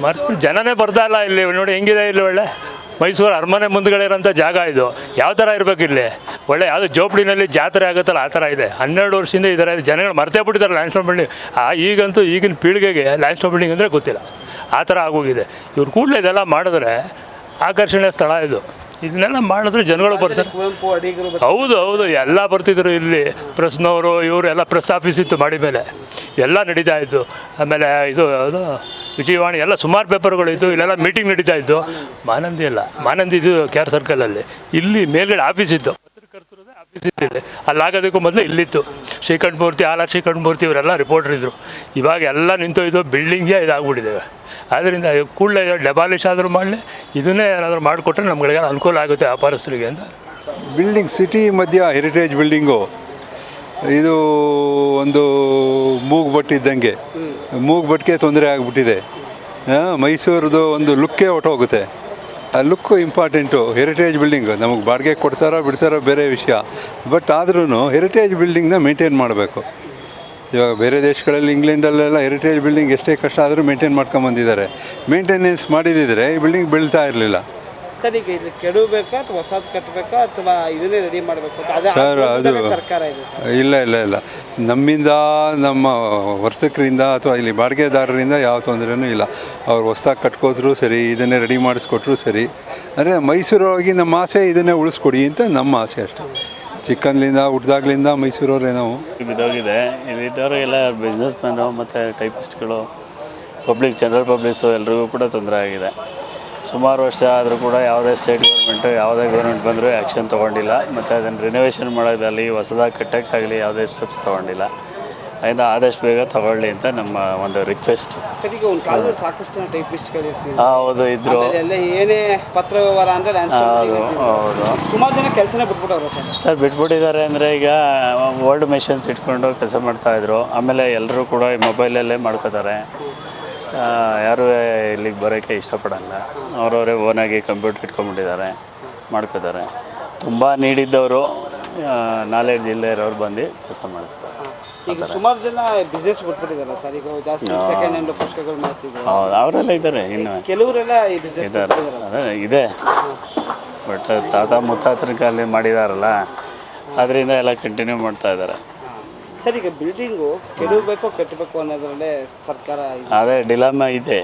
ಮರ್ತು ಜನನೇ ಬರ್ತಾ ಇಲ್ಲ ಇಲ್ಲಿ ನೋಡಿ ಹೆಂಗಿದೆ ಇಲ್ಲಿ ಒಳ್ಳೆ ಮೈಸೂರು ಅರಮನೆ ಮುಂದ್ಗಡೆ ಇರೋಂಥ ಜಾಗ ಇದು ಯಾವ ಥರ ಇರಬೇಕು ಇಲ್ಲಿ ಒಳ್ಳೆ ಯಾವುದೋ ಜೋಪಡಿನಲ್ಲಿ ಜಾತ್ರೆ ಆಗುತ್ತಲ್ಲ ಆ ಥರ ಇದೆ 12 ವರ್ಷದಿಂದ ಈ ಥರ ಇದೆ ಜನಗಳು ಮರ್ತೇ ಬಿಟ್ಟಿದ್ದಾರೆ ಲ್ಯಾಂಡ್ಸ್ಟೋನ್ ಬಿಲ್ಡಿಂಗ್ ಈಗಂತೂ ಈಗಿನ ಪೀಳಿಗೆಗೆ ಲ್ಯಾಂಡ್ಸ್ಟೋನ್ ಬಿಲ್ಡಿಂಗ್ ಅಂದರೆ ಗೊತ್ತಿಲ್ಲ ಆ ಥರ ಆಗೋಗಿದೆ ಇವ್ರು ಕೂಡಲೇ ಇದೆಲ್ಲ ಮಾಡಿದ್ರೆ ಆಕರ್ಷಣೀಯ ಸ್ಥಳ ಇದು ಇದನ್ನೆಲ್ಲ ಮಾಡಿದ್ರೆ ಜನಗಳು ಬರ್ತಾರೆ ಹೌದು ಎಲ್ಲ ಬರ್ತಿದ್ರು ಇಲ್ಲಿ ಪ್ರೆಸ್ನವರು ಇವರು ಎಲ್ಲ ಪ್ರೆಸ್ ಆಫೀಸ್ ಇತ್ತು ಮಾಡಿ ಮೇಲೆ ಎಲ್ಲ ನಡೀತಾ ಇತ್ತು ಆಮೇಲೆ ಇದು ಅದು ವಿಜಯವಾಣಿ ಎಲ್ಲ ಸುಮಾರು ಪೇಪರ್ಗಳಿತ್ತು ಇಲ್ಲೆಲ್ಲ ಮೀಟಿಂಗ್ ನಡೀತಾ ಇತ್ತು ಮಾನಂದಿ ಇದು KR ಸರ್ಕಲಲ್ಲಿ ಇಲ್ಲಿ ಮೇಲ್ಗಡೆ ಆಫೀಸ್ ಇತ್ತು ಪತ್ರಕರ್ತರದೇ ಆಫೀಸ್ ಇತ್ತು ಅಲ್ಲಾಗೋದಕ್ಕೂ ಮೊದಲು ಇಲ್ಲಿತ್ತು ಶ್ರೀಕಂಠಮೂರ್ತಿ ಶ್ರೀಕಂಠಮೂರ್ತಿ ಇವರೆಲ್ಲ ರಿಪೋರ್ಟರ್ ಇದ್ದರು ಇವಾಗ ಎಲ್ಲ ನಿಂತೋಯ್ತು ಬಿಲ್ಡಿಂಗೇ ಇದಾಗ್ಬಿಟ್ಟಿದೆ ಆದ್ದರಿಂದ ಕೂಡಲೇ ಡೆಮಾಲಿಷ್ ಆದರೂ ಮಾಡಲಿ ಇದನ್ನೇ ಏನಾದರೂ ಮಾಡಿಕೊಟ್ರೆ ನಮ್ಗಳಿಗೆ ಅನುಕೂಲ ಆಗುತ್ತೆ ವ್ಯಾಪಾರಸ್ಥರಿಗೆ ಅಂತ ಬಿಲ್ಡಿಂಗ್ ಸಿಟಿ ಮಧ್ಯ ಹೆರಿಟೇಜ್ ಬಿಲ್ಡಿಂಗು ಇದು ಒಂದು ಮೂಗುಬಟ್ಟಿದ್ದಂಗೆ ಮೂಗುಬಟ್ಟಿಗೆ ತೊಂದರೆ ಆಗಿಬಿಟ್ಟಿದೆ ಮೈಸೂರದು ಒಂದು ಲುಕ್ಕೇ ಹೊಟ್ಟೋಗುತ್ತೆ ಆ ಲುಕ್ಕು ಇಂಪಾರ್ಟೆಂಟು ಹೆರಿಟೇಜ್ ಬಿಲ್ಡಿಂಗ್ ನಮಗೆ ಬಾಡಿಗೆ ಕೊಡ್ತಾರೋ ಬಿಡ್ತಾರೋ ಬೇರೆ ವಿಷಯ ಬಟ್ ಆದ್ರೂ ಹೆರಿಟೇಜ್ ಬಿಲ್ಡಿಂಗ್ನ ಮೇಂಟೈನ್ ಮಾಡಬೇಕು ಇವಾಗ ಬೇರೆ ದೇಶಗಳಲ್ಲಿ ಇಂಗ್ಲೆಂಡಲ್ಲೆಲ್ಲ ಹೆರಿಟೇಜ್ ಬಿಲ್ಡಿಂಗ್ ಎಷ್ಟೇ ಕಷ್ಟ ಆದರೂ ಮೇಂಟೈನ್ ಮಾಡ್ಕೊಂಬಂದಿದ್ದಾರೆ ಮೇಂಟೆನೆನ್ಸ್ ಮಾಡಿದಿದ್ರೆ ಈ ಬಿಲ್ಡಿಂಗ್ ಬೀಳ್ತಾ ಇರಲಿಲ್ಲ ಸರ್ ಈಗ ಇದು ಕೆಡಬೇಕಾ ಅಥವಾ ಹೊಸದು ಕಟ್ಟಬೇಕಾ ಅಥವಾ ಇದನ್ನೇ ರೆಡಿ ಮಾಡಬೇಕು ಸರ್ ಅದು ಸರ್ಕಾರ ಇದೆ ಇಲ್ಲ ನಮ್ಮಿಂದ ನಮ್ಮ ವರ್ತಕರಿಂದ ಅಥವಾ ಇಲ್ಲಿ ಬಾಡಿಗೆದಾರರಿಂದ ಯಾವ ತೊಂದರೆನೂ ಇಲ್ಲ ಅವ್ರು ಹೊಸ್ದಾಗಿ ಕಟ್ಕೋದ್ರು ಸರಿ ಇದನ್ನೇ ರೆಡಿ ಮಾಡಿಸ್ಕೊಟ್ರು ಸರಿ ಅಂದರೆ ಮೈಸೂರೊಳಗೆ ನಮ್ಮ ಆಸೆ ಇದನ್ನೇ ಉಳಿಸ್ಕೊಡಿ ಅಂತ ನಮ್ಮ ಆಸೆ ಅಷ್ಟೇ ಚಿಕ್ಕನ್ಲಿಂದ ಹುಟ್ಟಿದಾಗ್ಲಿಂದ ಮೈಸೂರವರೇ ನಾವು ಬಿದ್ದೋಗಿದೆ ಇಲ್ಲಿದ್ದವರಿಗೆಲ್ಲ ಬಿಸ್ನೆಸ್ ಮ್ಯಾನು ಮತ್ತು ಟೈಪಿಸ್ಟ್ಗಳು ಜನರಲ್ ಪಬ್ಲಿಕ್ಸು ಎಲ್ರಿಗೂ ಕೂಡ ತೊಂದರೆ ಆಗಿದೆ ಸುಮಾರು ವರ್ಷ ಆದರೂ ಕೂಡ ಯಾವುದೇ ಸ್ಟೇಟ್ ಗೌರ್ಮೆಂಟು ಯಾವುದೇ ಗೌರ್ಮೆಂಟ್ ಬಂದರೂ ಆ್ಯಕ್ಷನ್ ತೊಗೊಂಡಿಲ್ಲ ಮತ್ತು ಅದನ್ನು ರಿನೋವೇಷನ್ ಮಾಡೋದಾಗಲಿ ಹೊಸದಾಗಿ ಕಟ್ಟೋಕ್ಕಾಗಲಿ ಯಾವುದೇ ಸ್ಟೆಪ್ಸ್ ತೊಗೊಂಡಿಲ್ಲ ಅದರಿಂದ ಆದಷ್ಟು ಬೇಗ ತಗೊಳ್ಳಿ ಅಂತ ನಮ್ಮ ಒಂದು ರಿಕ್ವೆಸ್ಟ್. ಸಾಕಷ್ಟು ಟೈಪಿಸ್ಟ್ಗಳು ಹೌದು ಇದ್ರು ಏನೇ ಪತ್ರ ವ್ಯವಹಾರ ಅಂದರೆ ಹೌದು ಸುಮಾರು ಜನ ಕೆಲಸನೇ ಬಿಟ್ಬಿಟ್ಟವ್ರು ಸರ್ ಬಿಟ್ಬಿಟ್ಟಿದ್ದಾರೆ ಅಂದರೆ ಈಗ ಓಲ್ಡ್ ಮೆಷಿನ್ಸ್ ಇಟ್ಕೊಂಡು ಕೆಲಸ ಮಾಡ್ತಾಯಿದ್ರು ಆಮೇಲೆ ಎಲ್ಲರೂ ಕೂಡ ಈ ಮೊಬೈಲಲ್ಲೇ ಮಾಡ್ಕೋತಾರೆ ಯಾರೂ ಇಲ್ಲಿಗೆ ಬರೋಕ್ಕೆ ಇಷ್ಟಪಡಲ್ಲ ಅವರವರೇ ಓನಾಗಿ ಕಂಪ್ಯೂಟರ್ ಇಟ್ಕೊಂಡ್ಬಿಟ್ಟಿದ್ದಾರೆ ಮಾಡ್ಕೋತಾರೆ ತುಂಬ ನೀಡಿದ್ದವರು ನಾಲೆಡ್ಜ್ ಇಲ್ಲೇ ಇರೋರು ಬಂದು ಕೆಲಸ ಮಾಡಿಸ್ತಾರೆ ಈಗ ಸುಮಾರು ಜನ ಬಿಸ್ನೆಸ್ ಬಿಟ್ಬಿಟ್ಟಿದ್ದಾರೆ ಸರ್ ಈಗ ಜಾಸ್ತಿ ಸೆಕೆಂಡ್ ಹ್ಯಾಂಡ್ ಪುಸ್ತಕಗಳು ಮಾಡ್ತಿದ್ದಾರೆ ಹೌದು ಅವರೆಲ್ಲ ಇದ್ದಾರೆ ಇನ್ನು ಕೆಲವರೆಲ್ಲ ಈ ಬಿಸ್ನೆಸ್ ಇದ್ದಾರೆ ಇದೆ ಬಟ್ ತಾತ ಮುತ್ತಾತನ ಕಾಲದಲ್ಲಿ ಮಾಡಿದಾರಲ್ಲ ಅದರಿಂದ ಎಲ್ಲ ಕಂಟಿನ್ಯೂ ಮಾಡ್ತಾ ಇದ್ದಾರೆ ಸರ್ ಈಗ ಬಿಲ್ಡಿಂಗು ಕೆಡಬೇಕು ಕಟ್ಟಬೇಕು ಅನ್ನೋದ್ರಲ್ಲೇ ಸರ್ಕಾರ ಅದೇ ಡಿಲಮಾ ಇದೆ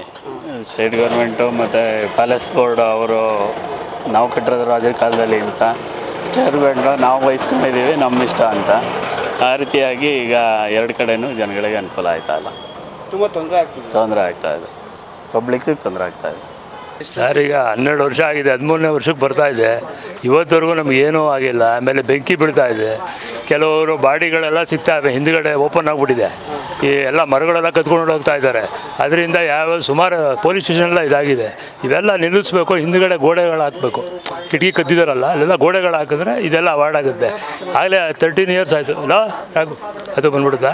ಸ್ಟೇಟ್ ಗೌರ್ಮೆಂಟು ಮತ್ತು ಪ್ಯಾಲೇಸ್ ಬೋರ್ಡ್ ಅವರು ನಾವು ಕಟ್ಟಿರೋದು ರಾಜರ ಕಾಲದಲ್ಲಿ ಅಂತ ಸ್ಟೇಟ್ ಗೌರ್ಮೆಂಟ್ ನಾವು ವಹಿಸ್ಕೊಂಡಿದ್ದೀವಿ ನಮ್ಮ ಇಷ್ಟ ಅಂತ ಆ ರೀತಿಯಾಗಿ ಈಗ ಎರಡು ಕಡೆಯೂ ಜನಗಳಿಗೆ ಅನುಕೂಲ ಆಯ್ತಾ ಇಲ್ಲ ತುಂಬ ತೊಂದರೆ ಆಗ್ತಾಯಿದೆ ಪಬ್ಲಿಕ್ಕಿಗೆ ತೊಂದರೆ ಆಗ್ತಾಯಿದೆ ಸರ್ ಈಗ 12 ವರ್ಷ ಆಗಿದೆ 13ನೇ ವರ್ಷಕ್ಕೆ ಬರ್ತಾ ಇದೆ ಇವತ್ತವರೆಗೂ ನಮಗೇನೂ ಆಗಿಲ್ಲ ಆಮೇಲೆ ಬೆಂಕಿ ಬೀಳ್ತಾ ಇದೆ ಕೆಲವರು ಬಾಡಿಗಳೆಲ್ಲ ಸಿಗ್ತಾವೆ ಹಿಂದ್ಗಡೆ ಓಪನ್ ಆಗಿಬಿಟ್ಟಿದೆ ಈ ಎಲ್ಲ ಮರಗಳೆಲ್ಲ ಕತ್ಕೊಂಡು ಹೋಗ್ತಾ ಇದ್ದಾರೆ ಅದರಿಂದ ಯಾವ ಸುಮಾರು ಪೊಲೀಸ್ ಸ್ಟೇಷನೆಲ್ಲ ಇದಾಗಿದೆ ಇವೆಲ್ಲ ನಿಲ್ಲಿಸ್ಬೇಕು ಹಿಂದ್ಗಡೆ ಗೋಡೆಗಳು ಹಾಕಬೇಕು ಕಿಟಕಿ ಕದ್ದಿದ್ದಾರಲ್ಲ ಅಲ್ಲೆಲ್ಲ ಗೋಡೆಗಳು ಹಾಕಿದ್ರೆ ಇದೆಲ್ಲ ಅವಾರ್ಡ್ ಆಗುತ್ತೆ ಆಗಲೇ 13 ಇಯರ್ಸ್ ಆಯಿತು ಅಲ್ಲ ಅದು ಬಂದ್ಬಿಡುತ್ತಾ